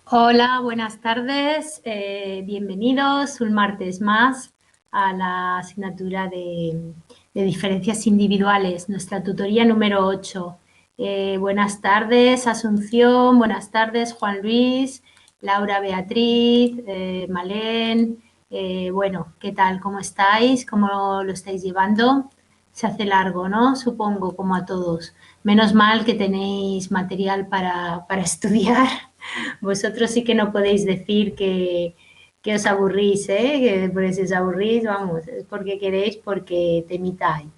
Hola, buenas tardes. Bienvenidos un martes más a la asignatura de diferencias individuales, nuestra tutoría número 8. Buenas tardes, Asunción, buenas tardes, Juan Luis, Laura Beatriz, Malén. Bueno, ¿qué tal? ¿Cómo estáis? ¿Cómo lo estáis llevando? Se hace largo, ¿no? Supongo, como a todos. Menos mal que tenéis material para estudiar. Vosotros sí que no podéis decir que os aburrís, ¿eh? Porque si os aburrís, vamos, es porque queréis, porque temita hay.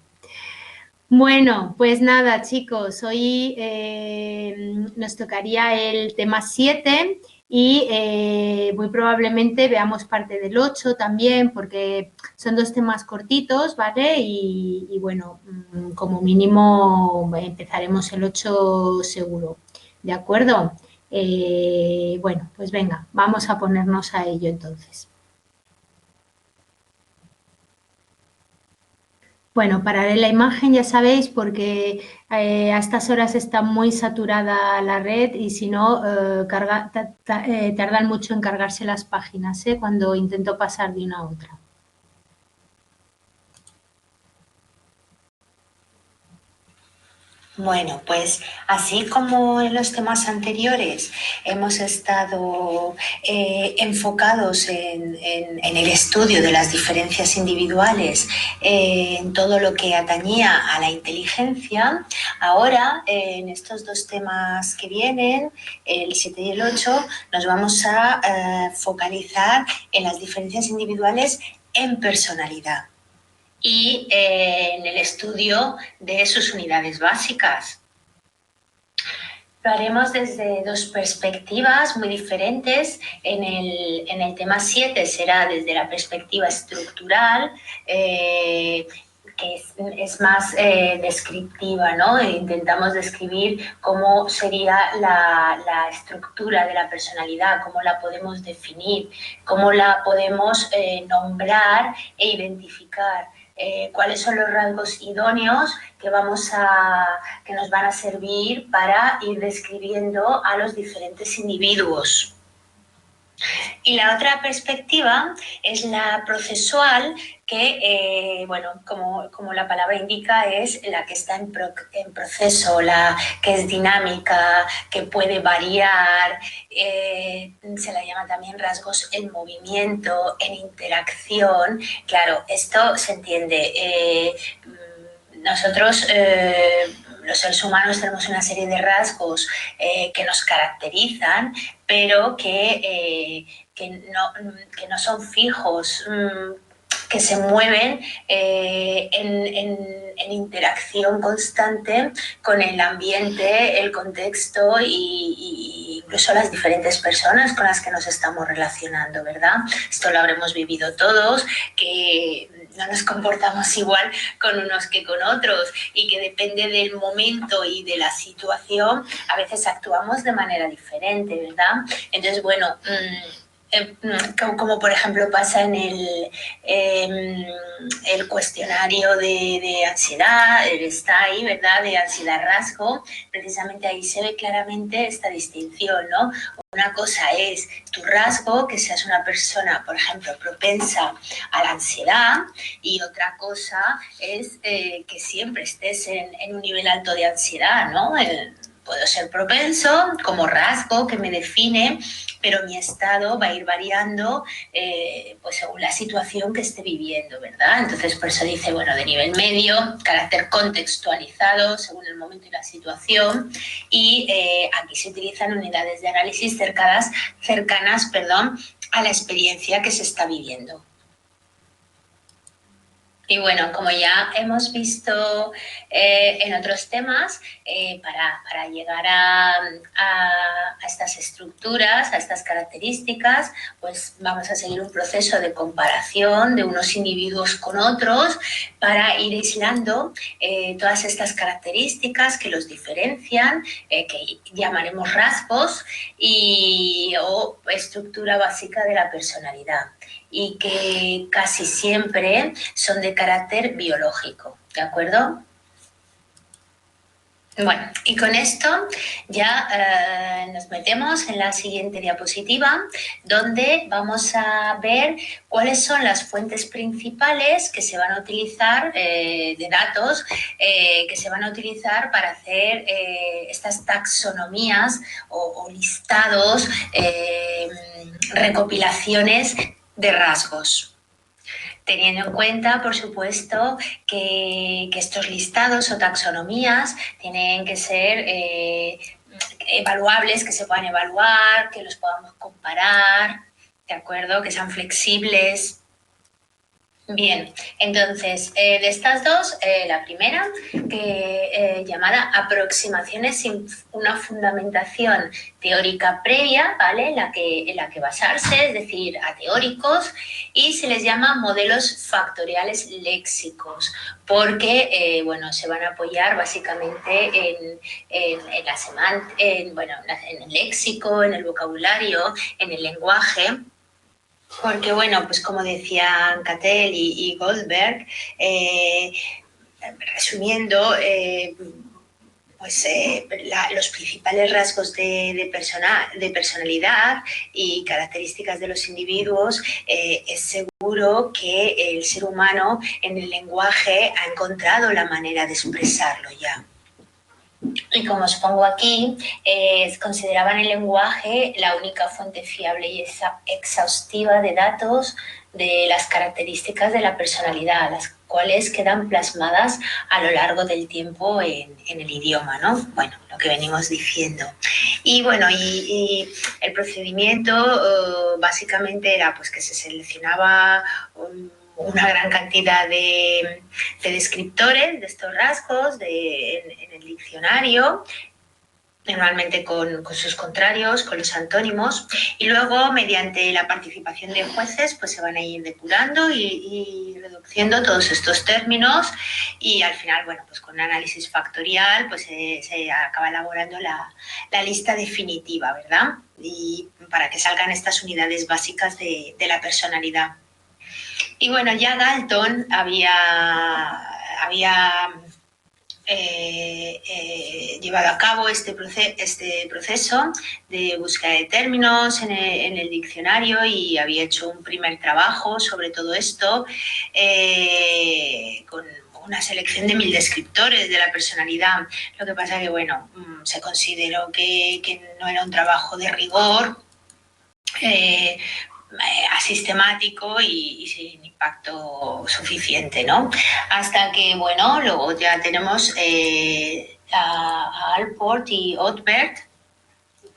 Bueno, pues nada, chicos, hoy nos tocaría el tema 7 y muy probablemente veamos parte del 8 también, porque son dos temas cortitos, ¿vale? Y bueno, como mínimo empezaremos el 8 seguro, ¿de acuerdo? Bueno, pues venga, vamos a ponernos a ello entonces. Bueno, pararé la imagen, ya sabéis, porque a estas horas está muy saturada la red y si no, tardan mucho en cargarse las páginas, cuando intento pasar de una a otra. Bueno, pues así como en los temas anteriores hemos estado enfocados en el estudio de las diferencias individuales, en todo lo que atañía a la inteligencia, ahora en estos dos temas que vienen, el 7 y el 8, nos vamos a focalizar en las diferencias individuales en personalidad y en el estudio de sus unidades básicas. Lo haremos desde dos perspectivas muy diferentes. En el tema 7 será desde la perspectiva estructural, que es más descriptiva, ¿no? Intentamos describir cómo sería la estructura de la personalidad, cómo la podemos definir, cómo la podemos nombrar e identificar. Cuáles son los rasgos idóneos que nos van a servir para ir describiendo a los diferentes individuos. Y la otra perspectiva es la procesual, que, bueno, como la palabra indica, es la que está en proceso, la que es dinámica, que puede variar, se la llama también rasgos en movimiento, en interacción. Claro, esto se entiende. Nosotros, los seres humanos, tenemos una serie de rasgos que nos caracterizan, pero que no son fijos, que se mueven en interacción constante con el ambiente, el contexto y incluso las diferentes personas con las que nos estamos relacionando, ¿verdad? Esto lo habremos vivido todos, que no nos comportamos igual con unos que con otros y que depende del momento y de la situación, a veces actuamos de manera diferente, ¿verdad? Entonces, bueno, como por ejemplo pasa en el cuestionario de ansiedad, el STAI, ¿verdad?, de ansiedad rasgo, precisamente ahí se ve claramente esta distinción, ¿no? Una cosa es tu rasgo, que seas una persona, por ejemplo, propensa a la ansiedad, y otra cosa es que siempre estés en un nivel alto de ansiedad, ¿no? Puedo ser propenso como rasgo que me define, pero mi estado va a ir variando pues según la situación que esté viviendo, ¿verdad? Entonces, por eso dice, bueno, de nivel medio, carácter contextualizado según el momento y la situación, y aquí se utilizan unidades de análisis cercanas, a la experiencia que se está viviendo. Y bueno, como ya hemos visto en otros temas, para llegar a estas estructuras, a estas características, pues vamos a seguir un proceso de comparación de unos individuos con otros para ir aislando todas estas características que los diferencian, que llamaremos rasgos o estructura básica de la personalidad. y que casi siempre son de carácter biológico, ¿de acuerdo? Bueno, y con esto ya nos metemos en la siguiente diapositiva, donde vamos a ver cuáles son las fuentes principales que se van a utilizar, de datos, que se van a utilizar para hacer estas taxonomías o listados, recopilaciones de rasgos. Teniendo en cuenta, por supuesto, que estos listados o taxonomías tienen que ser evaluables, que se puedan evaluar, que los podamos comparar, ¿de acuerdo? Que sean flexibles. Bien, entonces, de estas dos, la primera, llamada aproximaciones sin una fundamentación teórica previa, ¿vale? En la que basarse, es decir, a teóricos, y se les llama modelos factoriales léxicos, porque, bueno, se van a apoyar básicamente en el léxico, en el vocabulario, en el lenguaje. Porque, bueno, pues como decían Cattell y Goldberg, resumiendo, los principales rasgos de personalidad y características de los individuos, es seguro que el ser humano en el lenguaje ha encontrado la manera de expresarlo ya. Y como os pongo aquí, consideraban el lenguaje la única fuente fiable y exhaustiva de datos de las características de la personalidad, las cuales quedan plasmadas a lo largo del tiempo en el idioma, ¿no? Bueno, lo que venimos diciendo. Y bueno, y el procedimiento básicamente era pues que se seleccionaba una gran cantidad de descriptores de estos rasgos en el diccionario, normalmente con sus contrarios, con los antónimos, y luego mediante la participación de jueces pues se van a ir depurando y reduciendo todos estos términos, y al final, bueno, pues con un análisis factorial pues se acaba elaborando la lista definitiva, ¿verdad? Y para que salgan estas unidades básicas de la personalidad. Y bueno, ya Galton había llevado a cabo este proceso de búsqueda de términos en el diccionario, y había hecho un primer trabajo sobre todo esto, con una selección de 1000 descriptores de la personalidad. Lo que pasa que, bueno, se consideró que no era un trabajo de rigor, asistemático y sin impacto suficiente, ¿no? Hasta que, bueno, luego ya tenemos a Allport y Othbert,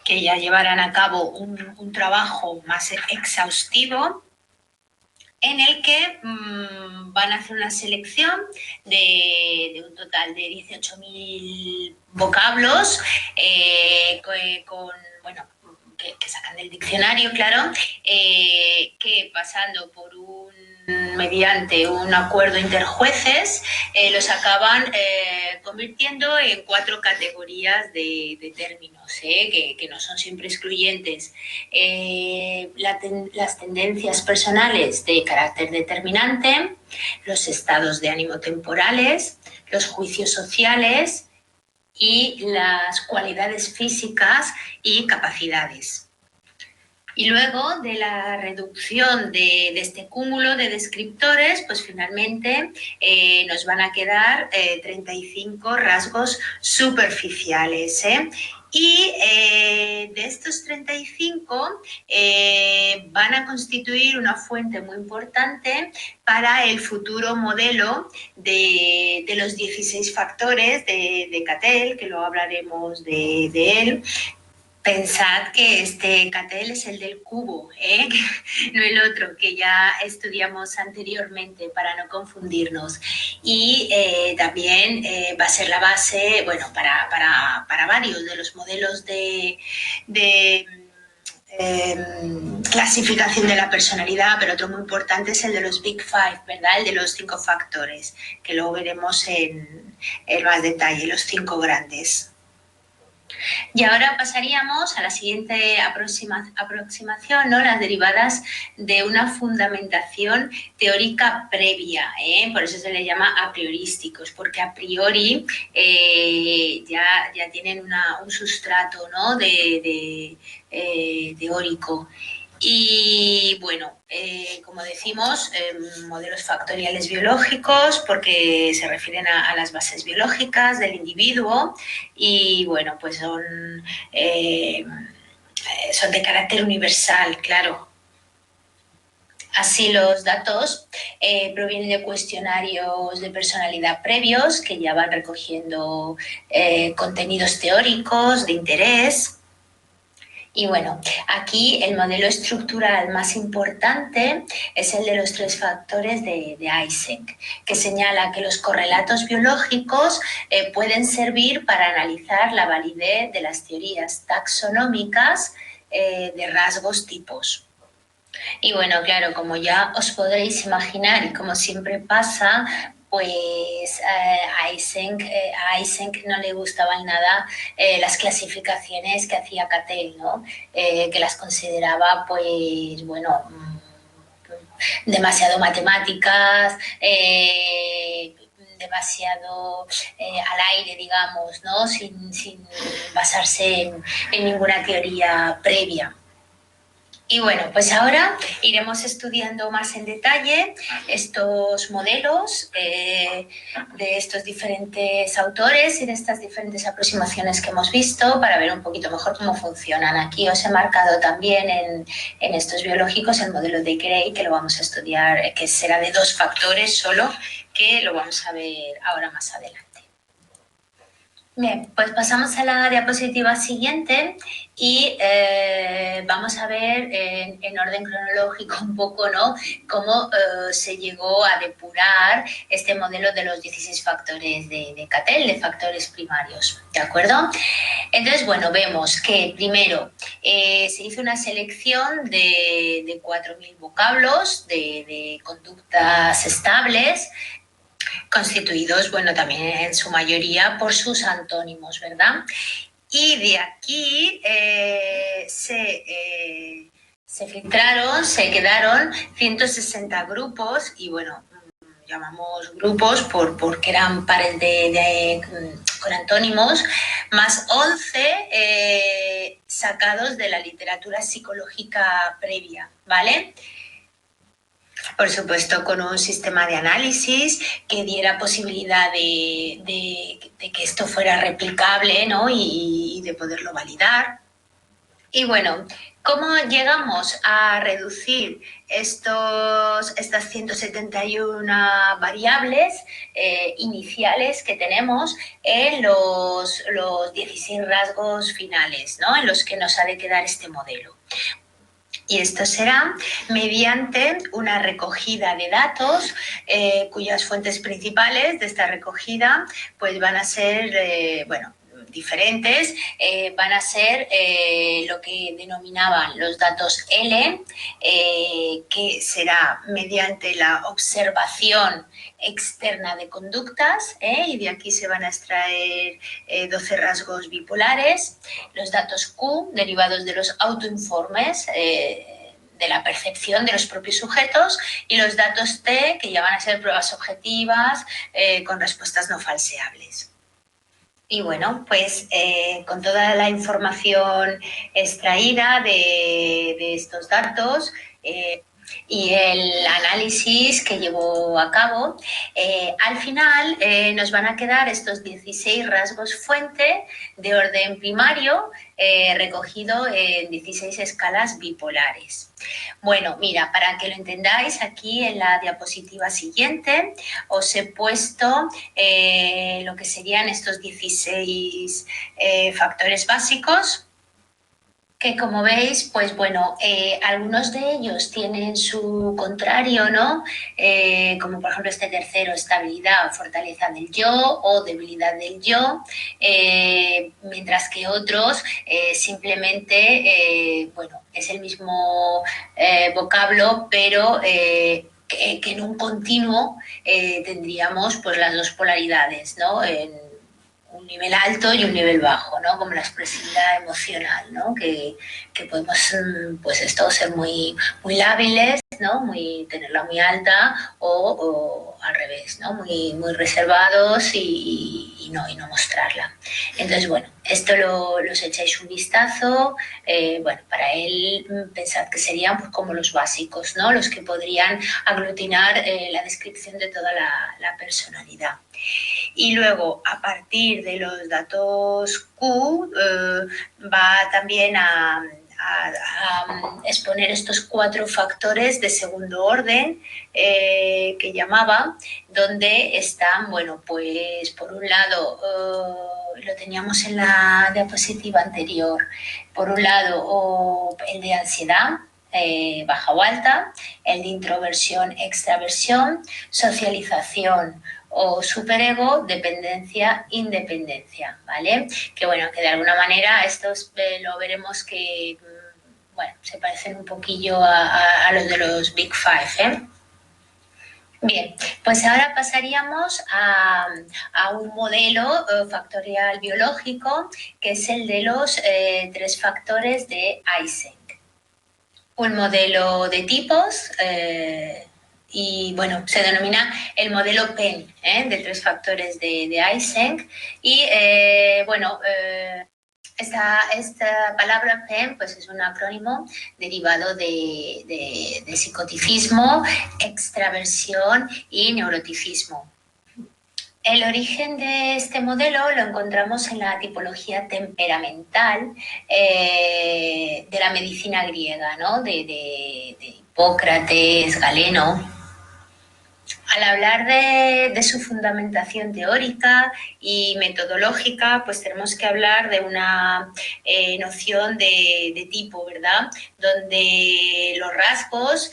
que ya llevarán a cabo un trabajo más exhaustivo, en el que van a hacer una selección de un total de 18.000 vocablos, con, bueno, que sacan del diccionario, claro, que pasando mediante un acuerdo interjueces, los acaban convirtiendo en 4 categorías de términos, que no son siempre excluyentes. Las tendencias personales de carácter determinante, los estados de ánimo temporales, los juicios sociales y las cualidades físicas y capacidades. Y luego de la reducción de este cúmulo de descriptores, pues finalmente nos van a quedar 35 rasgos superficiales. Y de estos 35 van a constituir una fuente muy importante para el futuro modelo de los 16 factores de Cattell, que luego hablaremos de él. Pensad que este Cattell es el del cubo, no el otro que ya estudiamos anteriormente, para no confundirnos. Y también va a ser la base, bueno, para varios de los modelos de clasificación de la personalidad, pero otro muy importante es el de los Big Five, ¿verdad? El de los 5 factores, que luego veremos en más detalle, los 5 grandes. Y ahora pasaríamos a la siguiente aproximación, ¿no? Las derivadas de una fundamentación teórica previa, ¿eh? Por eso se les llama a priorísticos, porque a priori ya tienen un sustrato, ¿no? Teórico. Y bueno, como decimos, modelos factoriales biológicos porque se refieren a las bases biológicas del individuo y bueno, pues son de carácter universal, claro. Así los datos provienen de cuestionarios de personalidad previos que ya van recogiendo contenidos teóricos de interés. Y bueno, aquí el modelo estructural más importante es el de los 3 factores de Eysenck, que señala que los correlatos biológicos pueden servir para analizar la validez de las teorías taxonómicas de rasgos tipos. Y bueno, claro, como ya os podréis imaginar y como siempre pasa, pues a Eysenck no le gustaban nada las clasificaciones que hacía Cattell, ¿no? Que las consideraba, pues, bueno, demasiado matemáticas, demasiado al aire, digamos, ¿no? Sin basarse en ninguna teoría previa. Y bueno, pues ahora iremos estudiando más en detalle estos modelos de estos diferentes autores y de estas diferentes aproximaciones que hemos visto para ver un poquito mejor cómo funcionan. Aquí os he marcado también en estos biológicos el modelo de Gray, que lo vamos a estudiar, que será de 2 factores solo, que lo vamos a ver ahora más adelante. Bien, pues pasamos a la diapositiva siguiente y vamos a ver en orden cronológico un poco, ¿no?, cómo se llegó a depurar este modelo de los 16 factores de Cattell, de factores primarios, ¿de acuerdo? Entonces, bueno, vemos que primero se hizo una selección de 4.000 vocablos de conductas estables, constituidos, bueno, también en su mayoría por sus antónimos, ¿verdad? Y de aquí se filtraron, se quedaron 160 grupos y, bueno, llamamos grupos porque eran pares con antónimos, más 11 sacados de la literatura psicológica previa, ¿vale? Por supuesto, con un sistema de análisis que diera posibilidad de que esto fuera replicable, ¿no?, y de poderlo validar. Y bueno, ¿cómo llegamos a reducir estas 171 variables iniciales que tenemos en los 16 rasgos finales, ¿no?, en los que nos ha de quedar este modelo? Y esto será mediante una recogida de datos cuyas fuentes principales de esta recogida pues van a ser, bueno, diferentes, van a ser lo que denominaban los datos L, que será mediante la observación externa de conductas, y de aquí se van a extraer 12 rasgos bipolares, los datos Q derivados de los autoinformes, de la percepción de los propios sujetos, y los datos T, que ya van a ser pruebas objetivas con respuestas no falseables. Y bueno, pues con toda la información extraída de estos datos y el análisis que llevó a cabo, al final nos van a quedar estos 16 rasgos fuente de orden primario recogido en 16 escalas bipolares. Bueno, mira, para que lo entendáis, aquí en la diapositiva siguiente os he puesto lo que serían estos 16 factores básicos, que como veis, pues bueno, algunos de ellos tienen su contrario, ¿no? Como por ejemplo este tercero, estabilidad o fortaleza del yo o debilidad del yo, mientras que otros simplemente, bueno, es el mismo vocablo, pero que en un continuo tendríamos pues las dos polaridades, ¿no? En un nivel alto y un nivel bajo, ¿no? Como la expresividad emocional, ¿no? Que podemos, pues esto, ser muy, muy lábiles, ¿no? Tenerla muy alta o al revés, ¿no? Muy, muy reservados y no mostrarla. Entonces, bueno, esto los echáis un vistazo. Bueno, para él pensad que serían pues, como los básicos, ¿no? Los que podrían aglutinar la descripción de toda la personalidad. Y luego, a partir de los datos Q, va también a exponer estos 4 factores de segundo orden que llamaba, donde están, bueno, pues por un lado, lo teníamos en la diapositiva anterior, por un lado el de ansiedad, baja o alta, el de introversión, extraversión, socialización o superego, dependencia, independencia, ¿vale? Que bueno, que de alguna manera estos lo veremos que, bueno, se parecen un poquillo a los de los Big Five, ¿eh? Bien, pues ahora pasaríamos a un modelo factorial biológico, que es el de los 3 factores de Eysenck. Un modelo de tipos y bueno, se denomina el modelo PEN, de 3 factores de Eysenck. Y bueno, esta palabra PEN pues es un acrónimo derivado de psicoticismo, extraversión y neuroticismo. El origen de este modelo lo encontramos en la tipología temperamental de la medicina griega, ¿no? de Hipócrates, Galeno. Al hablar de su fundamentación teórica y metodológica, pues tenemos que hablar de una noción de tipo, ¿verdad? Donde los rasgos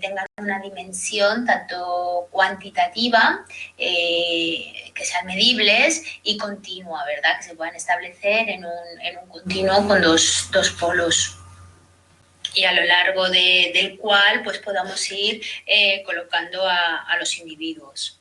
tengan una dimensión tanto cuantitativa, que sean medibles, y continua, ¿verdad? Que se puedan establecer en un continuo con dos polos, y a lo largo del cual pues podamos ir colocando a los individuos.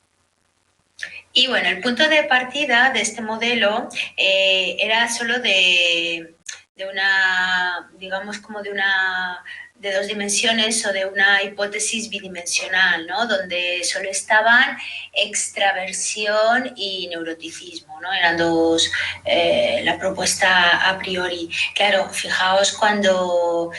Y bueno, el punto de partida de este modelo era solo de una, digamos, como de 2 dimensiones o de una hipótesis bidimensional, ¿no? Donde solo estaban extraversión y neuroticismo, ¿no? Eran 2, la propuesta a priori. Claro, fijaos cuando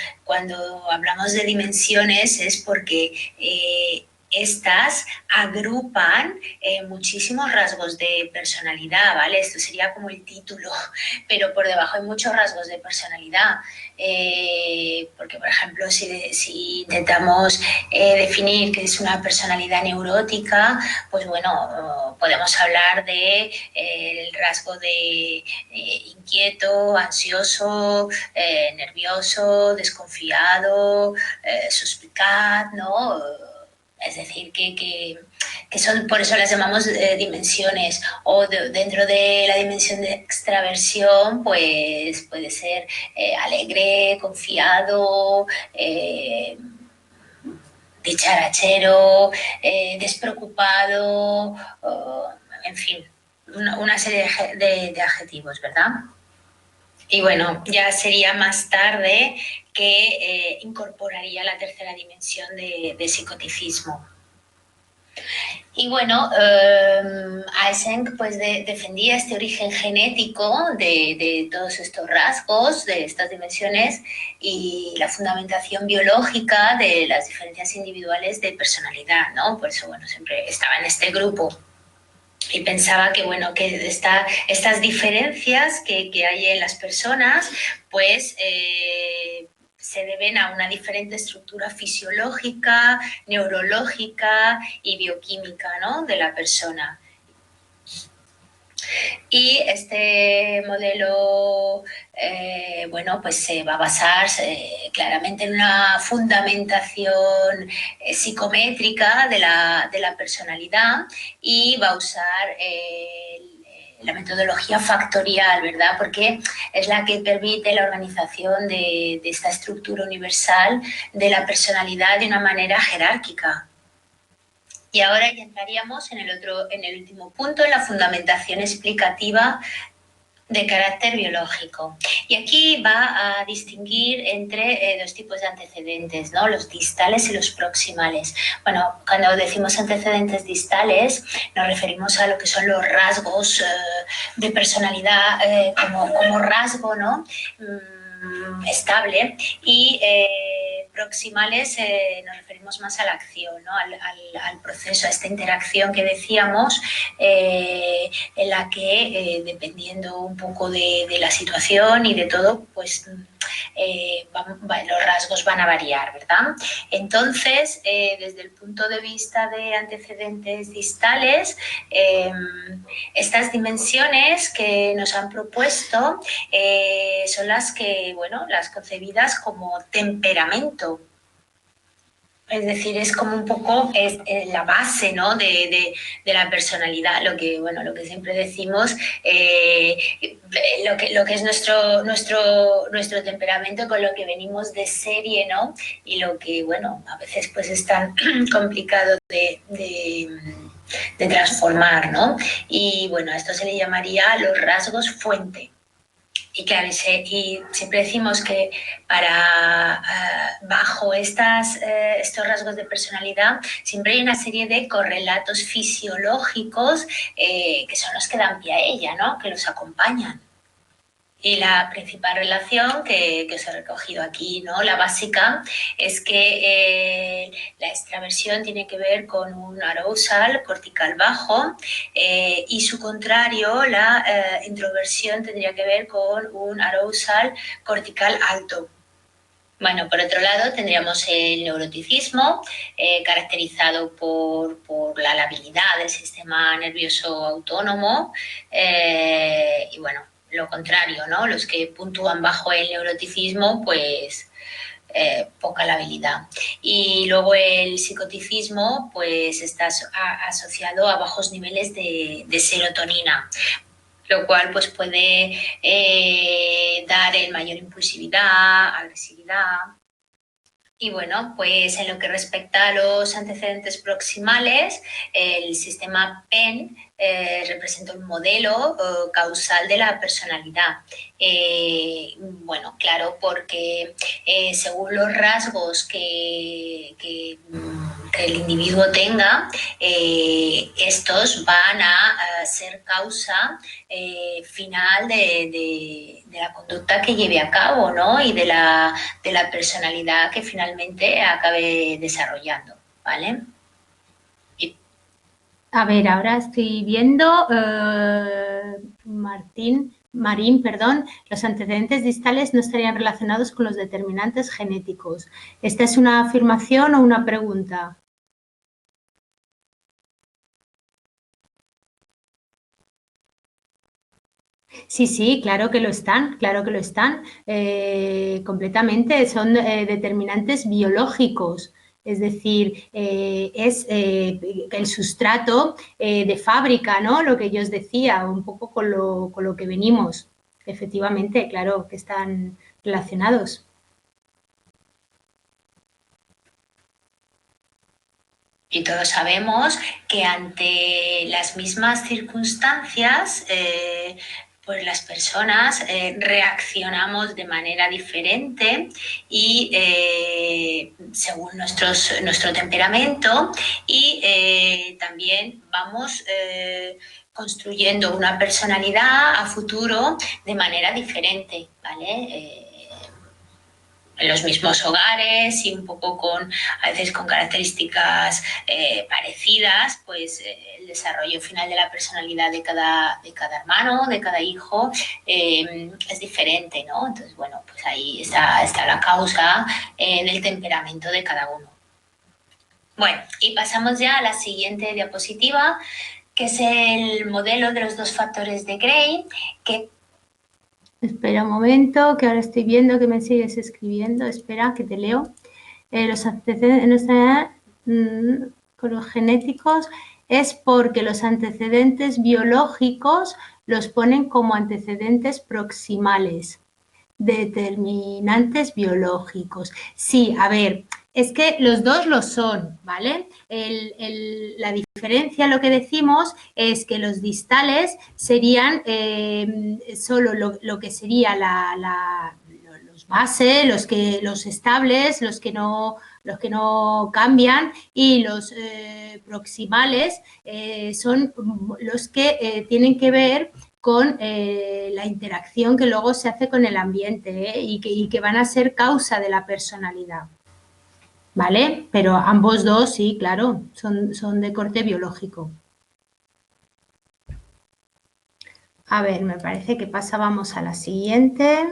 hablamos de dimensiones es porque estas agrupan muchísimos rasgos de personalidad, ¿vale? Esto sería como el título, pero por debajo hay muchos rasgos de personalidad. Porque, por ejemplo, si intentamos definir qué es una personalidad neurótica, pues bueno, podemos hablar de el rasgo de inquieto, ansioso, nervioso, desconfiado, suspicaz, ¿no? Es decir, que son, por eso las llamamos dimensiones. O dentro de la dimensión de extraversión, pues puede ser alegre, confiado, dicharachero, despreocupado, en fin, una serie de adjetivos, ¿verdad? Y bueno, ya sería más tarde que incorporaría la tercera dimensión de psicoticismo. Y bueno, Eysenck pues defendía este origen genético de todos estos rasgos, de estas dimensiones, y la fundamentación biológica de las diferencias individuales de personalidad, ¿no? Por eso, bueno, siempre estaba en este grupo. Y pensaba que, bueno, que estas diferencias que hay en las personas, pues se deben a una diferente estructura fisiológica, neurológica y bioquímica, ¿no? De la persona. Y este modelo, bueno, pues se va a basar claramente en una fundamentación psicométrica de la personalidad, y va a usar la metodología factorial, ¿verdad? Porque es la que permite la organización de esta estructura universal de la personalidad de una manera jerárquica. Y ahora ya entraríamos en el último punto, en la fundamentación explicativa de carácter biológico. Y aquí va a distinguir entre dos tipos de antecedentes, ¿no? Los distales y los proximales. Bueno, cuando decimos antecedentes distales nos referimos a lo que son los rasgos de personalidad como rasgo, ¿no? Estable, y proximales nos referimos más a la acción, ¿no? al proceso, a esta interacción que decíamos, en la que dependiendo un poco de la situación y de todo, pues los rasgos van a variar, ¿verdad? Entonces, desde el punto de vista de antecedentes distales, estas dimensiones que nos han propuesto son las que, bueno, las concebidas como temperamento. Es decir, es como un poco la base, ¿no? de la personalidad, lo que siempre decimos, lo que es nuestro temperamento, con lo que venimos de serie, ¿no? Y lo que, bueno, a veces pues es tan complicado de transformar, ¿no? Y bueno, a esto se le llamaría los rasgos fuente. Y claro, y siempre decimos que bajo estos rasgos de personalidad siempre hay una serie de correlatos fisiológicos que son los que dan pie a ella, ¿no? Que los acompañan. Y la principal relación que os he recogido aquí, ¿no? La básica, es que la extraversión tiene que ver con un arousal cortical bajo y su contrario, la introversión, tendría que ver con un arousal cortical alto. Bueno, por otro lado tendríamos el neuroticismo, caracterizado por la labilidad del sistema nervioso autónomo y bueno, lo contrario, ¿no? Los que puntúan bajo el neuroticismo, pues poca labilidad. Y luego el psicoticismo, pues está asociado a bajos niveles de serotonina, lo cual pues puede dar mayor impulsividad, agresividad. Y bueno, pues en lo que respecta a los antecedentes proximales, el sistema PEN representa un modelo causal de la personalidad. Bueno, claro, porque según los rasgos que el individuo tenga, estos van a ser causa final de la conducta que lleve a cabo, ¿no? Y de la personalidad que finalmente acabe desarrollando, ¿vale? A ver, ahora estoy viendo, Marín, perdón, los antecedentes distales no estarían relacionados con los determinantes genéticos. ¿Esta es una afirmación o una pregunta? Sí, claro que lo están, completamente, son determinantes biológicos. Es decir, es el sustrato de fábrica, ¿no? Lo que yo os decía, un poco con lo que venimos. Efectivamente, claro que están relacionados. Y todos sabemos que ante las mismas circunstancias, pues las personas reaccionamos de manera diferente y según nuestro temperamento, y también vamos construyendo una personalidad a futuro de manera diferente, ¿vale? En los mismos hogares y un poco a veces con características parecidas, pues el desarrollo final de la personalidad de cada hermano, de cada hijo, es diferente, ¿no? Entonces, bueno, pues ahí está la causa del temperamento de cada uno. Bueno, y pasamos ya a la siguiente diapositiva, que es el modelo de los dos factores de Gray, que... Espera un momento, que ahora estoy viendo que me sigues escribiendo. Espera, que te leo. Los antecedentes con los genéticos es porque los antecedentes biológicos los ponen como antecedentes proximales, determinantes biológicos. Sí, a ver, Es que los dos lo son, ¿vale? La diferencia, lo que decimos, es que los distales serían solo lo que sería los bases, los estables, los que no cambian, y los proximales son los que tienen que ver con la interacción que luego se hace con el ambiente, y que van a ser causa de la personalidad. ¿Vale? Pero ambos dos, sí, claro, son de corte biológico. A ver, me parece que pasábamos a la siguiente.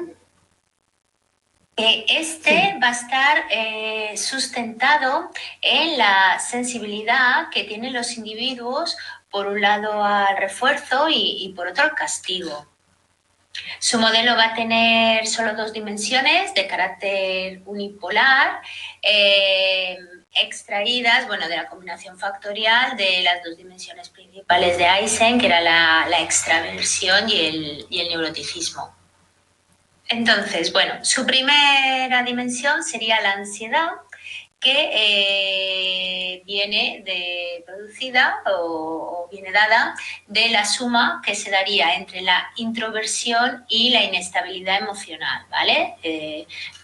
Va a estar sustentado en la sensibilidad que tienen los individuos, por un lado al refuerzo y por otro al castigo. Su modelo va a tener solo 2 dimensiones de carácter unipolar, extraídas, bueno, de la combinación factorial de las 2 dimensiones principales de Eysenck, que era la extraversión y el neuroticismo. Entonces, bueno, su primera dimensión sería la ansiedad, que viene producida o viene dada de la suma que se daría entre la introversión y la inestabilidad emocional, ¿vale?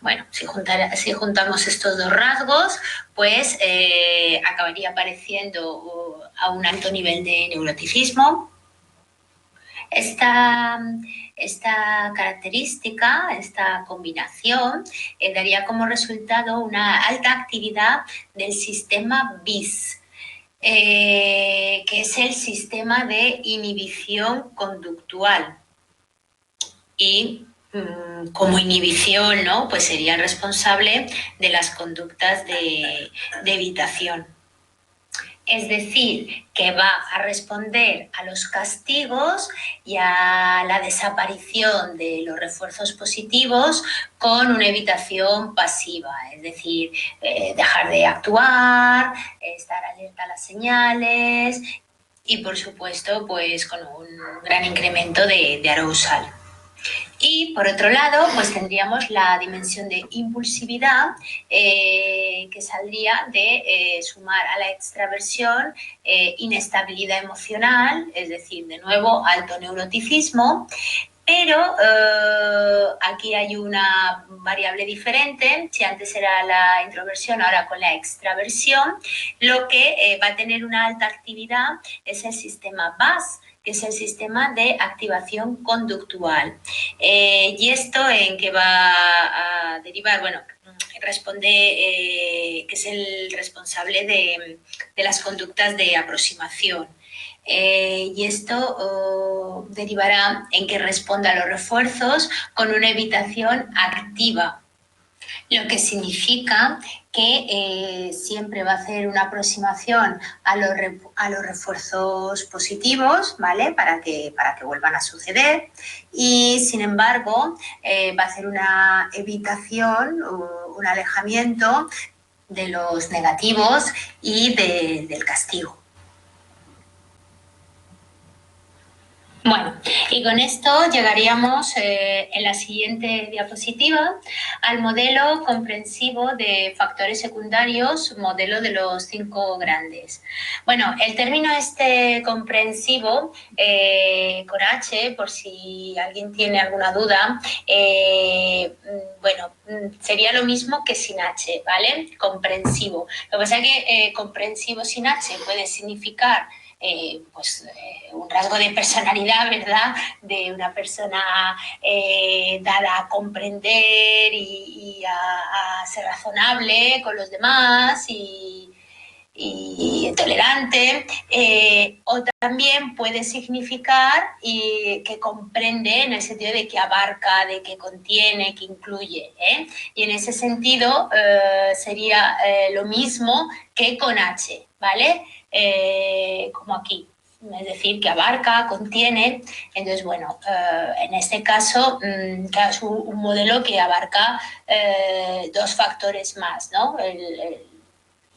Bueno, si juntamos estos dos rasgos, pues acabaría apareciendo a un alto nivel de neuroticismo. Esta característica, esta combinación, daría como resultado una alta actividad del sistema BIS, que es el sistema de inhibición conductual. Y como inhibición, ¿no?, pues sería responsable de las conductas de evitación. Es decir, que va a responder a los castigos y a la desaparición de los refuerzos positivos con una evitación pasiva, es decir, dejar de actuar, estar alerta a las señales y, por supuesto, pues con un gran incremento de arousal. Y por otro lado, pues tendríamos la dimensión de impulsividad, que saldría de sumar a la extraversión inestabilidad emocional, es decir, de nuevo alto neuroticismo. Pero aquí hay una variable diferente. Si antes era la introversión, ahora con la extraversión, lo que va a tener una alta actividad es el sistema VAS, que es el sistema de activación conductual. ¿Y esto en qué va a derivar? Bueno, responde que es el responsable de las conductas de aproximación. Y esto derivará en que responda a los refuerzos con una evitación activa, lo que significa que siempre va a hacer una aproximación a los refuerzos positivos, ¿vale?, para que vuelvan a suceder, y sin embargo va a hacer una evitación, un alejamiento de los negativos y del castigo. Bueno, y con esto llegaríamos en la siguiente diapositiva al modelo comprensivo de factores secundarios, modelo de los 5 grandes. Bueno, el término comprensivo, con H, por si alguien tiene alguna duda, bueno, sería lo mismo que sin H, ¿vale? Comprensivo. Lo que pasa es que comprensivo sin H puede significar un rasgo de personalidad, ¿verdad?, de una persona dada a comprender y a ser razonable con los demás y tolerante, o también puede significar que comprende en el sentido de que abarca, de que contiene, que incluye, y en ese sentido sería lo mismo que con H, ¿vale? Como aquí, es decir, que abarca, contiene. Entonces, bueno, en este caso, claro, es un modelo que abarca 2 factores más, ¿no?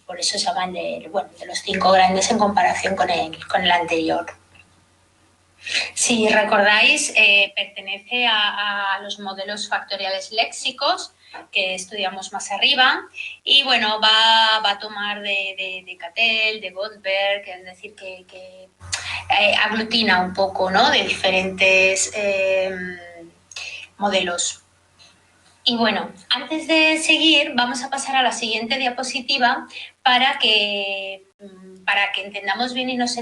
Por eso se llaman de los 5 grandes en comparación con el anterior. Si recordáis, pertenece a los modelos factoriales léxicos que estudiamos más arriba y bueno, va a tomar de Cattell, de Goldberg, es decir, que aglutina un poco, ¿no?, de diferentes modelos. Y bueno, antes de seguir, vamos a pasar a la siguiente diapositiva para que entendamos bien y nos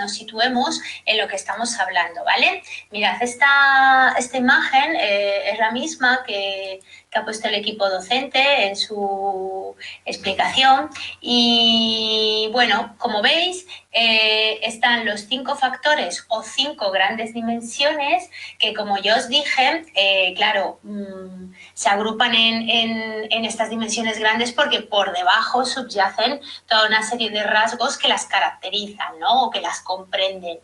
situemos en lo que estamos hablando, ¿vale? Mirad, esta imagen es la misma que ha puesto el equipo docente en su explicación y, bueno, como veis, están los 5 factores o 5 grandes dimensiones que, como yo os dije, claro, se agrupan en estas dimensiones grandes porque por debajo subyacen toda una serie de rasgos que las caracterizan, ¿no?, o que las comprenden.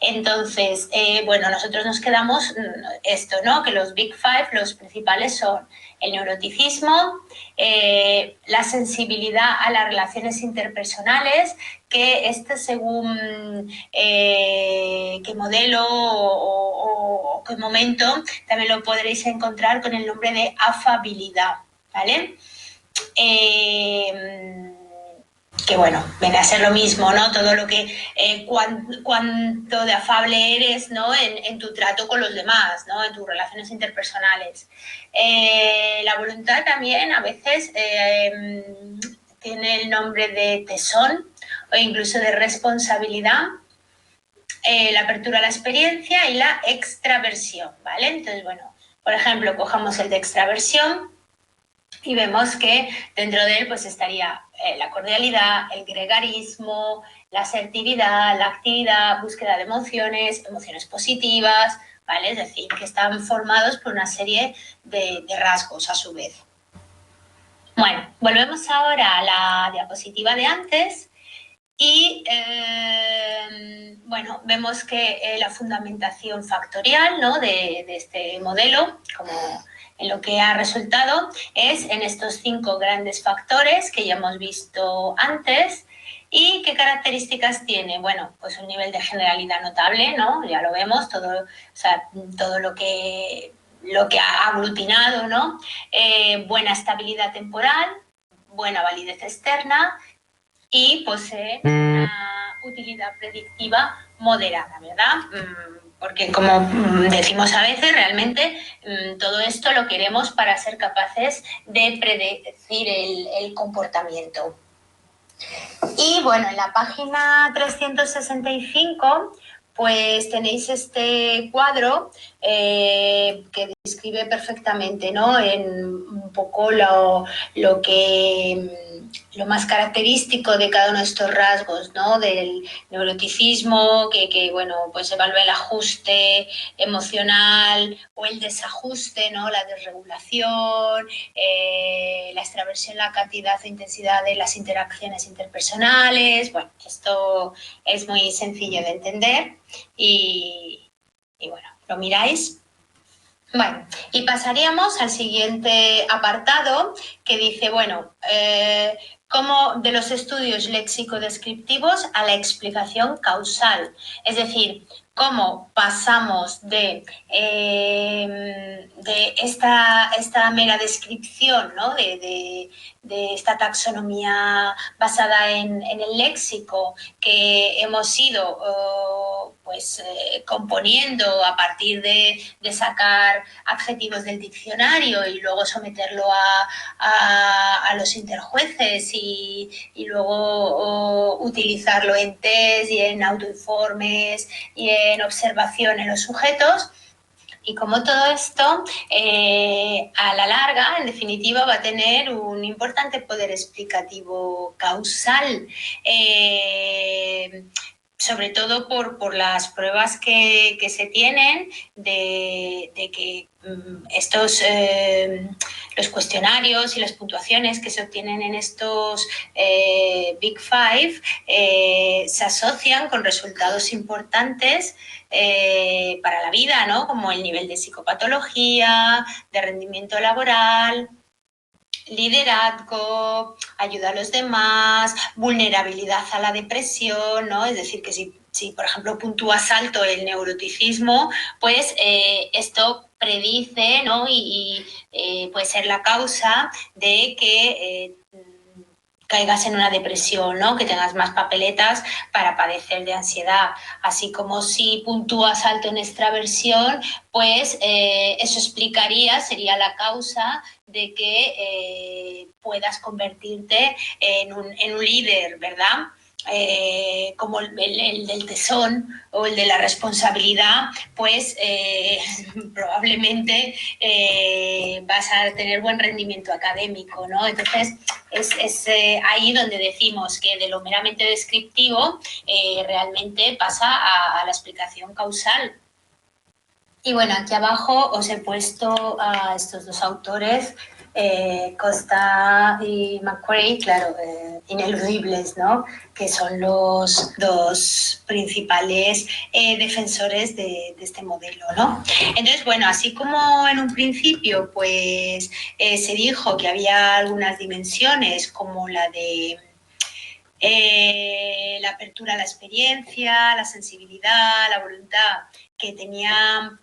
Entonces, bueno, nosotros nos quedamos esto, ¿no?, que los Big Five, los principales son el neuroticismo, la sensibilidad a las relaciones interpersonales, que según qué modelo o qué momento, también lo podréis encontrar con el nombre de afabilidad, ¿vale? Que bueno, viene a ser lo mismo, ¿no? Todo lo que, cuánto de afable eres, ¿no?, en tu trato con los demás, ¿no?, en tus relaciones interpersonales. La voluntad también a veces tiene el nombre de tesón o incluso de responsabilidad, la apertura a la experiencia y la extraversión, ¿vale? Entonces, bueno, por ejemplo, cojamos el de extraversión y vemos que dentro de él pues estaría la cordialidad, el gregarismo, la asertividad, la actividad, búsqueda de emociones, emociones positivas, ¿vale? Es decir, que están formados por una serie de rasgos a su vez. Bueno, volvemos ahora a la diapositiva de antes y, bueno, vemos que la fundamentación factorial, ¿no?, de este modelo, como en lo que ha resultado, es en estos 5 grandes factores que ya hemos visto antes. ¿Y qué características tiene? Bueno, pues un nivel de generalidad notable, ¿no? Ya lo vemos, todo, o sea, todo lo que ha aglutinado, ¿no? Buena estabilidad temporal, buena validez externa y posee una utilidad predictiva moderada, ¿verdad? Porque, como decimos a veces, realmente todo esto lo queremos para ser capaces de predecir el comportamiento. Y bueno, en la página 365 pues tenéis este cuadro que describe perfectamente, ¿no?, en un poco lo más característico de cada uno de estos rasgos, ¿no?, del neuroticismo, que bueno, pues evalúa el ajuste emocional o el desajuste, ¿no?, la desregulación, la extraversión, la cantidad e intensidad de las interacciones interpersonales. Bueno, esto es muy sencillo de entender y bueno, lo miráis. Bueno, y pasaríamos al siguiente apartado que dice, bueno, como de los estudios léxico-descriptivos a la explicación causal. Es decir, cómo pasamos de esta mera descripción, ¿no?, de esta taxonomía basada en el léxico que hemos ido componiendo a partir de sacar adjetivos del diccionario y luego someterlo a los interjueces y luego utilizarlo en test y en autoinformes y en observación en los sujetos. Y como todo esto, a la larga, en definitiva, va a tener un importante poder explicativo causal, sobre todo por las pruebas que se tienen de que los cuestionarios y las puntuaciones que se obtienen en estos Big Five se asocian con resultados importantes para la vida, ¿no?, como el nivel de psicopatología, de rendimiento laboral, liderazgo, ayuda a los demás, vulnerabilidad a la depresión, ¿no? Es decir, que si por ejemplo, puntúas alto el neuroticismo, pues esto predice, ¿no? Y puede ser la causa de que caigas en una depresión, ¿no? Que tengas más papeletas para padecer de ansiedad. Así como si puntúas alto en extraversión, pues eso explicaría, sería la causa de que puedas convertirte en un líder, ¿verdad? Como el del tesón o el de la responsabilidad, pues probablemente vas a tener buen rendimiento académico, ¿no? Entonces, es ahí donde decimos que de lo meramente descriptivo realmente pasa a la explicación causal. Y bueno, aquí abajo os he puesto a estos dos autores, Costa y McCrae, claro, ineludibles, ¿no? Que son los dos principales defensores de este modelo, ¿no? Entonces, bueno, así como en un principio, pues se dijo que había algunas dimensiones como la de la apertura a la experiencia, la sensibilidad, la voluntad, que tenían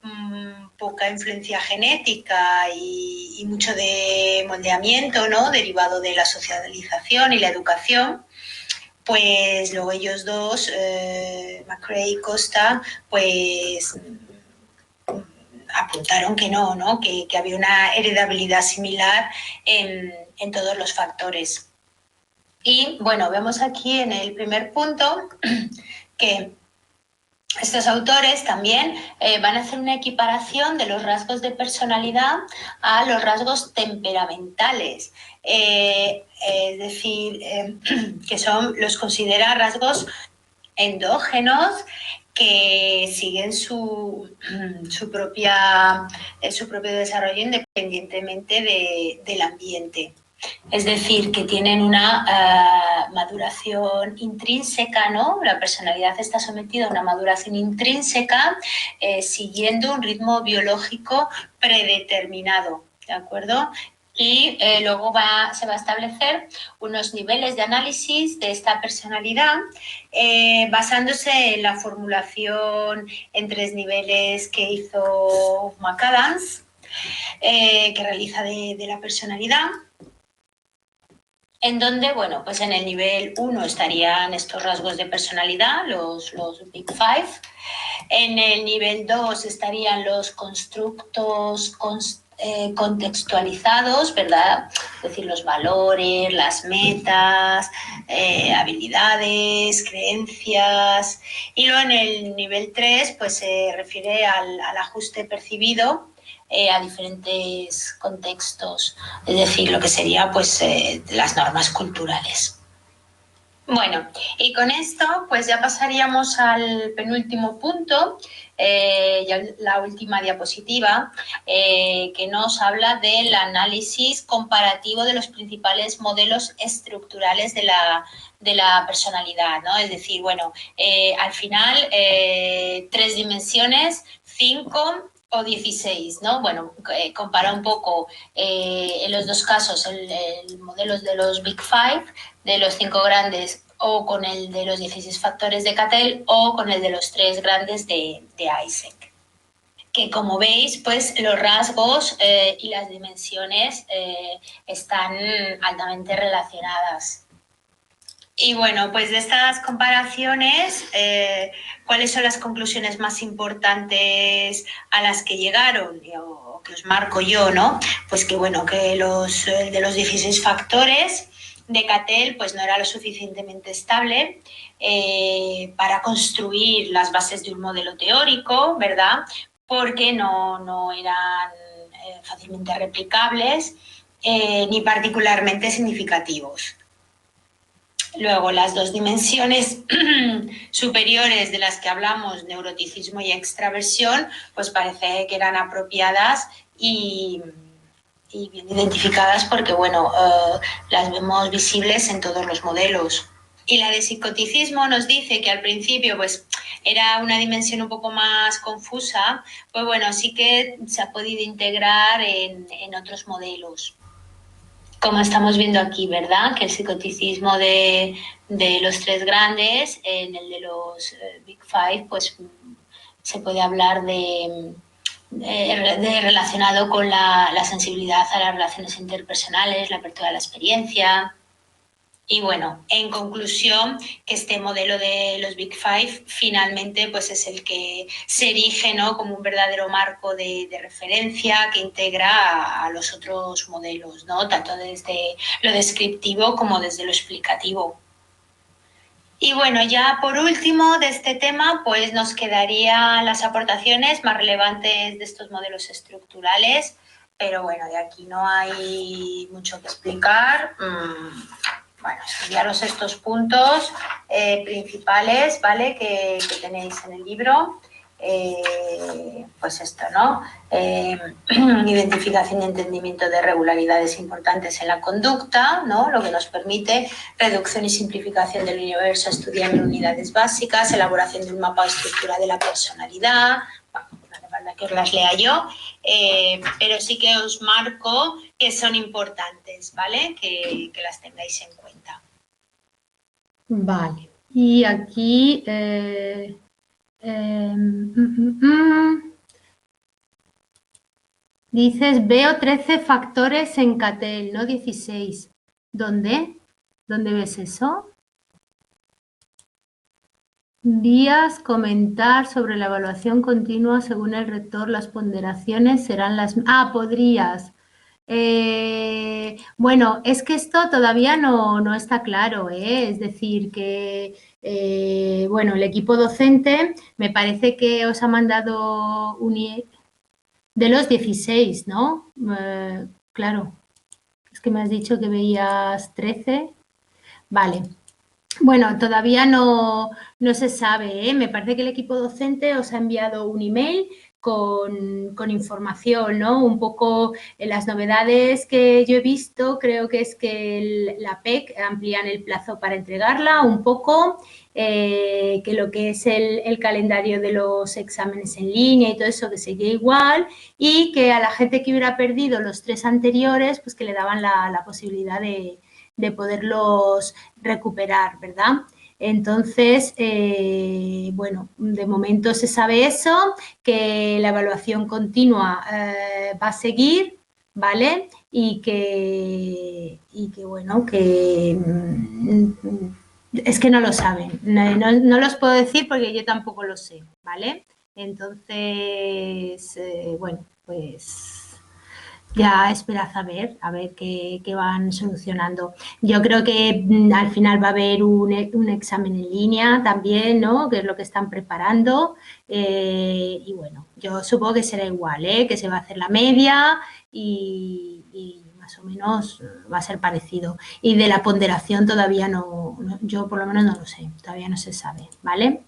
poca influencia genética y mucho de moldeamiento, ¿no? Derivado de la socialización y la educación, pues luego ellos dos, McCrae y Costa, pues apuntaron que no, ¿no? Que había una heredabilidad similar en todos los factores. Y bueno, vemos aquí en el primer punto que estos autores también van a hacer una equiparación de los rasgos de personalidad a los rasgos temperamentales. Es decir, que los considera rasgos endógenos que siguen su propio desarrollo independientemente del ambiente. Es decir, que tienen una maduración intrínseca, ¿no? La personalidad está sometida a una maduración intrínseca siguiendo un ritmo biológico predeterminado, ¿de acuerdo? Y luego se va a establecer unos niveles de análisis de esta personalidad basándose en la formulación en 3 niveles que hizo McAdams, que realiza de la personalidad, en donde, bueno, pues en el nivel 1 estarían estos rasgos de personalidad, los Big Five. En el nivel 2 estarían los constructos contextualizados, ¿verdad? Es decir, los valores, las metas, habilidades, creencias. Y luego en el nivel 3, pues se refiere al ajuste percibido a diferentes contextos, es decir, lo que sería pues las normas culturales. Bueno, y con esto pues ya pasaríamos al penúltimo punto, ya la última diapositiva, que nos habla del análisis comparativo de los principales modelos estructurales de la personalidad, ¿no? Es decir, bueno, al final 3 dimensiones, 5 o 16, ¿no? Bueno, compara un poco en los dos casos el modelo de los Big Five, de los 5 grandes, o con el de los 16 factores de Cattell, o con el de los 3 grandes de Eysenck. Que como veis, pues los rasgos y las dimensiones están altamente relacionadas. Y bueno, pues de estas comparaciones, ¿cuáles son las conclusiones más importantes a las que llegaron? O que os marco yo, ¿no? Pues que bueno, que de los 16 factores de Cattell pues no era lo suficientemente estable para construir las bases de un modelo teórico, ¿verdad? Porque no eran fácilmente replicables ni particularmente significativos. Luego, las 2 dimensiones superiores de las que hablamos, neuroticismo y extraversión, pues parece que eran apropiadas y bien identificadas porque, bueno, las vemos visibles en todos los modelos. Y la de psicoticismo nos dice que al principio pues era una dimensión un poco más confusa, pues bueno, sí que se ha podido integrar en otros modelos. como estamos viendo aquí, ¿verdad? Que el psicoticismo de los tres grandes, en el de los Big Five, pues se puede hablar de relacionado con la sensibilidad a las relaciones interpersonales, la apertura a la experiencia. Y bueno, en conclusión, que este modelo de los Big Five finalmente pues es el que se erige, ¿no?, como un verdadero marco de referencia que integra a los otros modelos, ¿no?, tanto desde lo descriptivo como desde lo explicativo. Y bueno, ya por último de este tema, pues nos quedarían las aportaciones más relevantes de estos modelos estructurales, pero bueno, de aquí no hay mucho que explicar. Bueno, estudiaros estos puntos principales, ¿vale?, que tenéis en el libro. Pues esto, ¿no? Identificación y entendimiento de regularidades importantes en la conducta, ¿no?, lo que nos permite reducción y simplificación del universo estudiando en unidades básicas, elaboración de un mapa o estructura de la personalidad. Bueno, no hace falta que os las lea yo, pero sí que os marco que son importantes, ¿vale?, que las tengáis en cuenta. Vale, y aquí dices, veo 13 factores en Cattell, no 16. ¿Dónde? ¿Dónde ves eso? Díaz, comentar sobre la evaluación continua según el rector, las ponderaciones serán las... Ah, podrías. Bueno, es que esto todavía no está claro, ¿eh? Es decir, que, bueno, el equipo docente me parece que os ha mandado de los 16, ¿no? Claro, es que me has dicho que veías 13. Vale. Bueno, todavía no se sabe, ¿eh? Me parece que el equipo docente os ha enviado un email con información, ¿no? Un poco las novedades que yo he visto, creo que es que la PEC amplían el plazo para entregarla un poco, que lo que es el calendario de los exámenes en línea y todo eso que sigue igual, y que a la gente que hubiera perdido los 3 anteriores, pues que le daban la posibilidad de poderlos recuperar, ¿verdad? Entonces, bueno, de momento se sabe eso, que la evaluación continua va a seguir, ¿vale? Y que bueno, que es que no lo saben, no los puedo decir porque yo tampoco lo sé, ¿vale? Entonces, bueno, pues ya esperad a ver qué van solucionando. Yo creo que al final va a haber un examen en línea también, ¿no?, que es lo que están preparando. Y bueno, yo supongo que será igual, que se va a hacer la media y más o menos va a ser parecido. Y de la ponderación todavía yo por lo menos no lo sé, todavía no se sabe, ¿vale?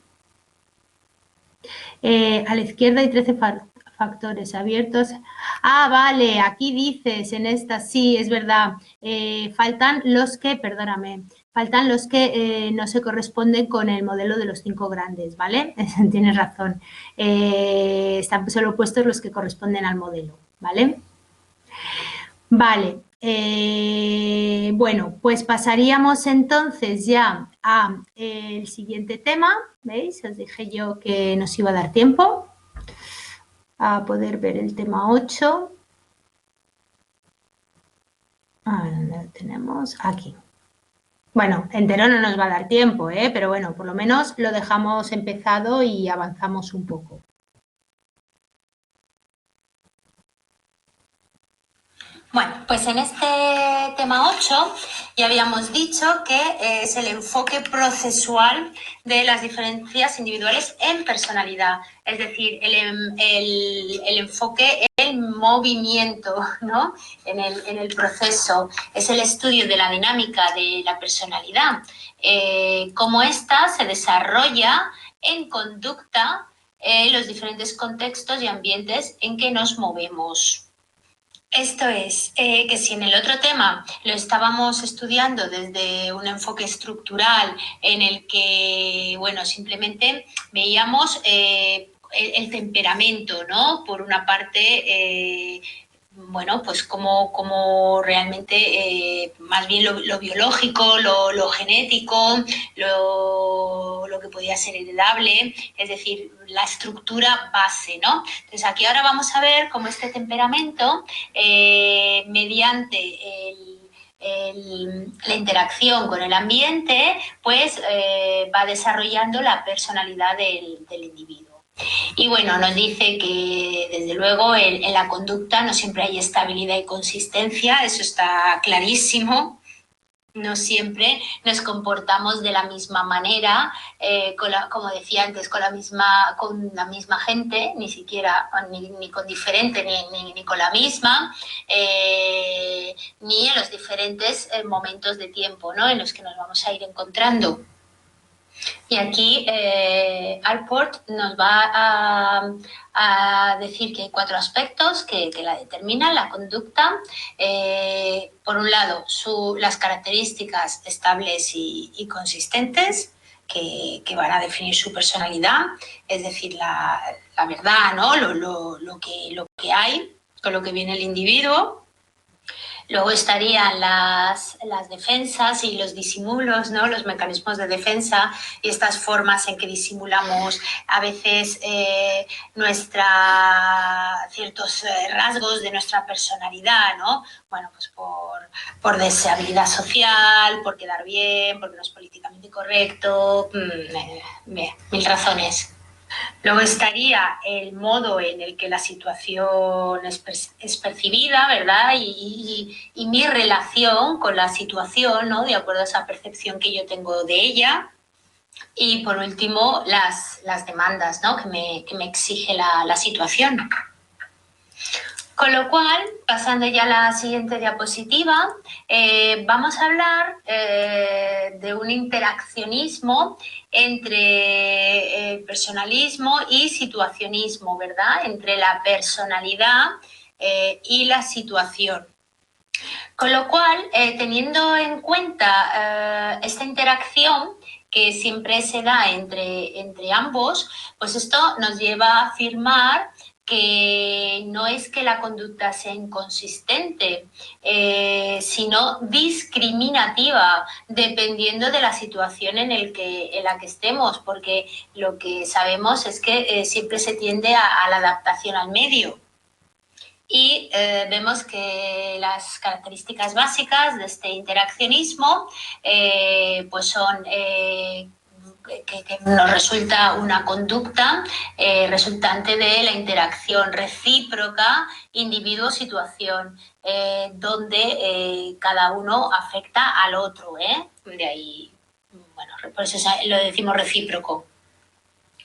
A la izquierda hay 13 factores abiertos. Ah, vale, aquí dices en esta, sí, es verdad. Faltan los que, perdóname, faltan los que no se corresponden con el modelo de los 5 grandes, ¿vale? Tienes razón. Están solo puestos los que corresponden al modelo, ¿vale? Vale. Bueno, pues pasaríamos entonces ya a el siguiente tema. ¿Veis? Os dije yo que nos iba a dar tiempo a poder ver el tema 8. ¿Dónde lo tenemos? Aquí. Bueno, entero no nos va a dar tiempo, pero bueno, por lo menos lo dejamos empezado y avanzamos un poco. Bueno, pues en este tema 8 ya habíamos dicho que es el enfoque procesual de las diferencias individuales en personalidad, es decir, el enfoque en movimiento, ¿no?, en el proceso, es el estudio de la dinámica de la personalidad, cómo ésta se desarrolla en conducta en los diferentes contextos y ambientes en que nos movemos. Esto es, que si en el otro tema lo estábamos estudiando desde un enfoque estructural en el que, bueno, simplemente veíamos el temperamento, ¿no? Por una parte, bueno, pues como realmente, más bien lo biológico, lo genético, lo que podía ser heredable, es decir, la estructura base, ¿no? Entonces aquí ahora vamos a ver cómo este temperamento, mediante la interacción con el ambiente, pues va desarrollando la personalidad del individuo. Y bueno, nos dice que desde luego en la conducta no siempre hay estabilidad y consistencia, eso está clarísimo. No siempre nos comportamos de la misma manera, como decía antes, con la misma gente, ni siquiera ni con diferente ni con la misma, ni en los diferentes momentos de tiempo, ¿no?, en los que nos vamos a ir encontrando. Y aquí Allport nos va a decir que hay 4 aspectos que la determinan, la conducta. Por un lado, las características estables y consistentes que van a definir su personalidad, es decir, la verdad, ¿no?, lo que hay, con lo que viene el individuo. Luego estarían las defensas y los disimulos, ¿no?, los mecanismos de defensa y estas formas en que disimulamos a veces ciertos rasgos de nuestra personalidad, ¿no? Bueno, pues por deseabilidad social, por quedar bien, porque no es políticamente correcto, mil razones. Luego estaría el modo en el que la situación es percibida, ¿verdad? Y mi relación con la situación, ¿no?, de acuerdo a esa percepción que yo tengo de ella. Y por último, las demandas, ¿no?, que me exige la situación. Con lo cual, pasando ya a la siguiente diapositiva, vamos a hablar de un interaccionismo entre personalismo y situacionismo, ¿verdad? Entre la personalidad y la situación. Con lo cual, teniendo en cuenta esta interacción que siempre se da entre ambos, pues esto nos lleva a afirmar que no es que la conducta sea inconsistente, sino discriminativa, dependiendo de la situación en la que estemos, porque lo que sabemos es que siempre se tiende a la adaptación al medio. Y vemos que las características básicas de este interaccionismo pues son que nos resulta una conducta resultante de la interacción recíproca individuo-situación, donde cada uno afecta al otro, de ahí, bueno, por eso lo decimos recíproco.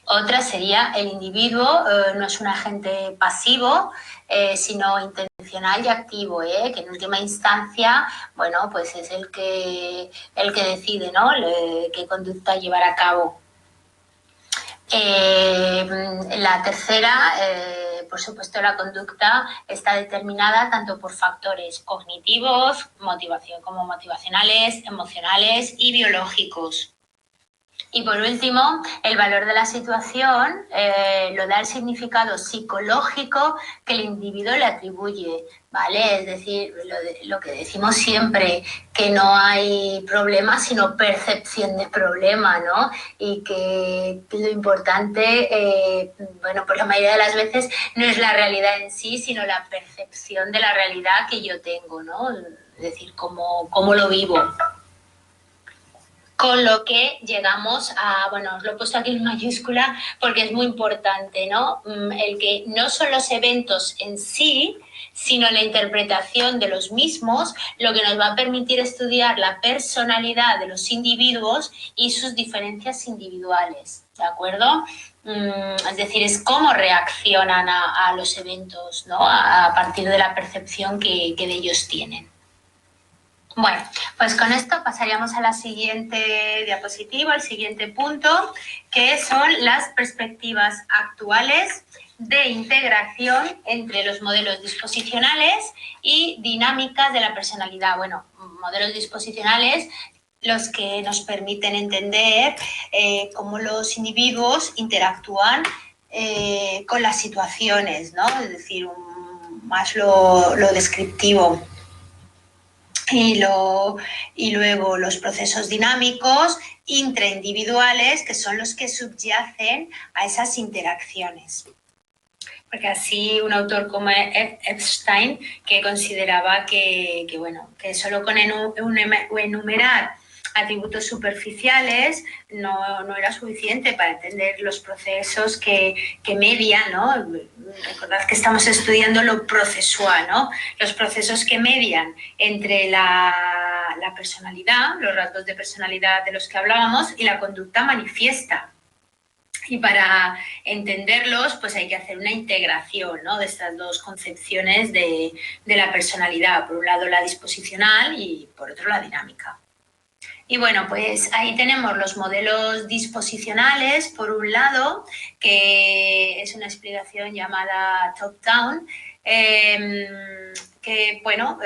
Otra sería el individuo no es un agente pasivo, sino intencional y activo, que en última instancia, bueno, pues es el que decide, ¿no?, qué conducta llevar a cabo. La tercera, por supuesto, la conducta está determinada tanto por factores cognitivos, como motivacionales, emocionales y biológicos. Y por último, el valor de la situación lo da el significado psicológico que el individuo le atribuye, ¿vale? Es decir, lo que decimos siempre, que no hay problema sino percepción de problema, ¿no? Y que lo importante, bueno, pues la mayoría de las veces no es la realidad en sí, sino la percepción de la realidad que yo tengo, ¿no? Es decir, cómo lo vivo. Con lo que llegamos a, bueno, os lo he puesto aquí en mayúscula porque es muy importante, ¿no? El que no son los eventos en sí, sino la interpretación de los mismos, lo que nos va a permitir estudiar la personalidad de los individuos y sus diferencias individuales, ¿de acuerdo? Es decir, es cómo reaccionan a los eventos, ¿no?, a partir de la percepción que de ellos tienen. Bueno, pues con esto pasaríamos a la siguiente diapositiva, al siguiente punto, que son las perspectivas actuales de integración entre los modelos disposicionales y dinámicas de la personalidad. Bueno, modelos disposicionales los que nos permiten entender cómo los individuos interactúan con las situaciones, ¿no? Es decir, más lo descriptivo. Y luego los procesos dinámicos intraindividuales, que son los que subyacen a esas interacciones. Porque así un autor como Epstein, que consideraba que solo con enumerar atributos superficiales no era suficiente para entender los procesos que median, ¿no? Recordad que estamos estudiando lo procesual, ¿no? Los procesos que median entre la personalidad, los rasgos de personalidad de los que hablábamos, y la conducta manifiesta. Y para entenderlos, pues hay que hacer una integración, ¿no?, de estas dos concepciones de la personalidad. Por un lado, la disposicional y por otro, la dinámica. Y bueno, pues ahí tenemos los modelos disposicionales, por un lado, que es una explicación llamada top-down, que, bueno,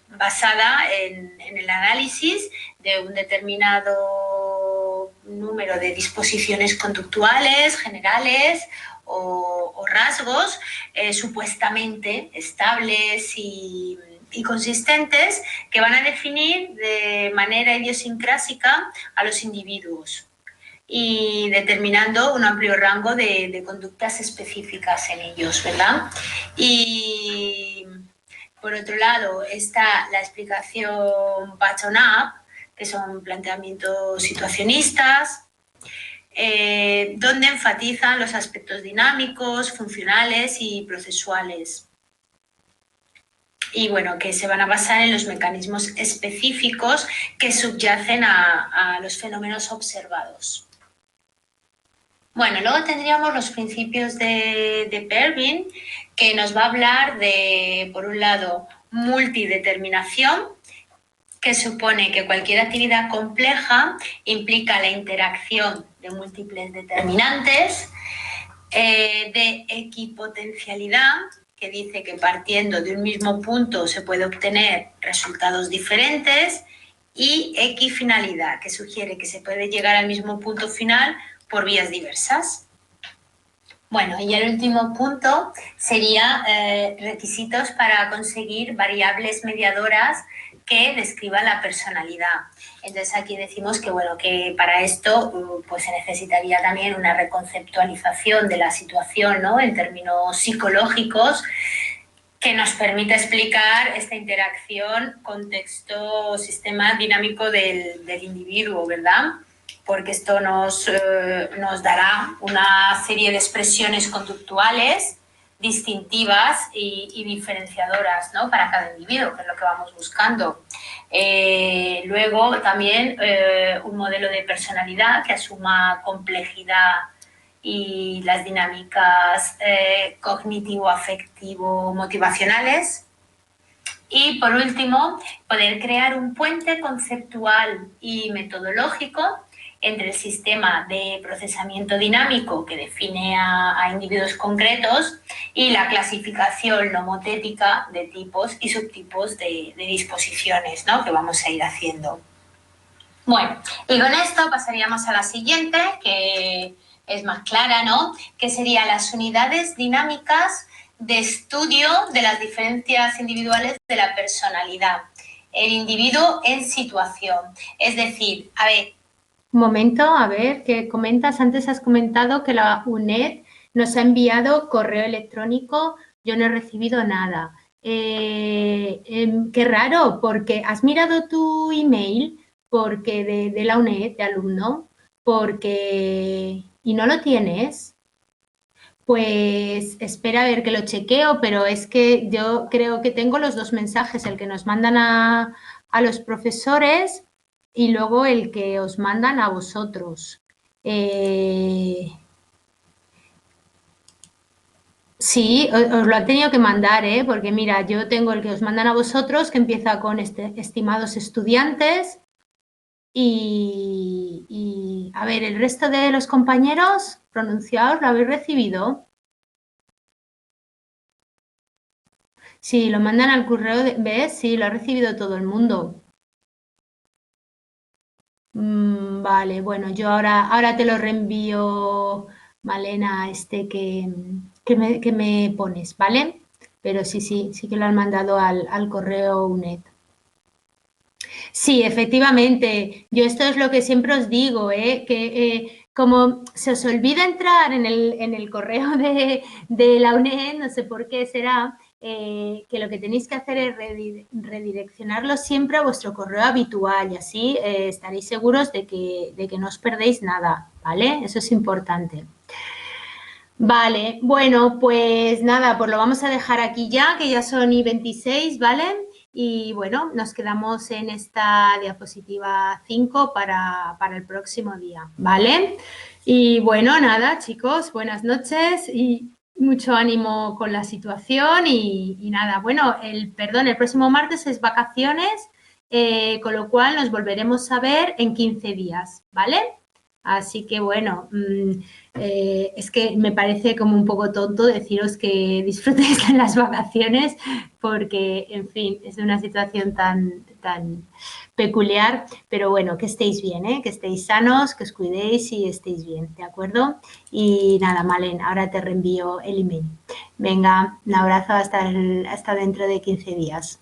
basada en el análisis de un determinado número de disposiciones conductuales, generales o rasgos supuestamente estables y consistentes, que van a definir de manera idiosincrásica a los individuos y determinando un amplio rango de conductas específicas en ellos, ¿verdad? Y por otro lado está la explicación bottom-up, que son planteamientos situacionistas, donde enfatizan los aspectos dinámicos, funcionales y procesuales. Y bueno, que se van a basar en los mecanismos específicos que subyacen a los fenómenos observados. Bueno, luego tendríamos los principios de Pervin, que nos va a hablar de, por un lado, multideterminación, que supone que cualquier actividad compleja implica la interacción de múltiples determinantes, de equipotencialidad, que dice que partiendo de un mismo punto se puede obtener resultados diferentes, y equifinalidad, que sugiere que se puede llegar al mismo punto final por vías diversas. Bueno, y el último punto sería requisitos para conseguir variables mediadoras que describan la personalidad. Entonces aquí decimos que, bueno, que para esto pues se necesitaría también una reconceptualización de la situación, ¿no?, en términos psicológicos, que nos permita explicar esta interacción contexto-sistema dinámico del individuo, ¿verdad? Porque esto nos dará una serie de expresiones conductuales distintivas y diferenciadoras, ¿no?, para cada individuo, que es lo que vamos buscando. Luego también un modelo de personalidad que asuma complejidad y las dinámicas cognitivo-afectivo-motivacionales. Y por último, poder crear un puente conceptual y metodológico entre el sistema de procesamiento dinámico que define a individuos concretos y la clasificación nomotética de tipos y subtipos de disposiciones, ¿no?, que vamos a ir haciendo. Bueno, y con esto pasaríamos a la siguiente, que es más clara, ¿no?, que serían las unidades dinámicas de estudio de las diferencias individuales de la personalidad. El individuo en situación. Es decir, a ver... Un momento, a ver, ¿qué comentas? Antes has comentado que la UNED nos ha enviado correo electrónico, yo no he recibido nada. Qué raro, porque has mirado tu email porque de la UNED, de alumno, porque... ¿y no lo tienes? Pues espera a ver que lo chequeo, pero es que yo creo que tengo los dos mensajes, el que nos mandan a los profesores y luego el que os mandan a vosotros. Sí, os lo han tenido que mandar, porque mira, yo tengo el que os mandan a vosotros, que empieza con estimados estudiantes, y a ver, el resto de los compañeros pronunciados, ¿lo habéis recibido? Sí, lo mandan al correo, ¿ves? Sí, lo ha recibido todo el mundo. Vale, bueno, yo ahora te lo reenvío, Malena, que me pones, ¿vale? pero sí que lo han mandado al correo UNED. Sí, efectivamente. Yo esto es lo que siempre os digo, que como se os olvida entrar en el correo de la UNED, no sé por qué será, que lo que tenéis que hacer es redireccionarlo siempre a vuestro correo habitual y así estaréis seguros de que no os perdéis nada, ¿vale? Eso es importante. Vale, bueno, pues nada, pues lo vamos a dejar aquí ya, que ya son y 26, ¿vale? Y bueno, nos quedamos en esta diapositiva 5 para el próximo día, ¿vale? Y bueno, nada, chicos, buenas noches y mucho ánimo con la situación y nada, bueno, el próximo martes es vacaciones, con lo cual nos volveremos a ver en 15 días, ¿vale? Así que bueno, es que me parece como un poco tonto deciros que disfrutéis de las vacaciones porque, en fin, es una situación tan peculiar, pero bueno, que estéis bien, que estéis sanos, que os cuidéis y estéis bien, ¿de acuerdo? Y nada, Malen, ahora te reenvío el email. Venga, un abrazo hasta dentro de 15 días.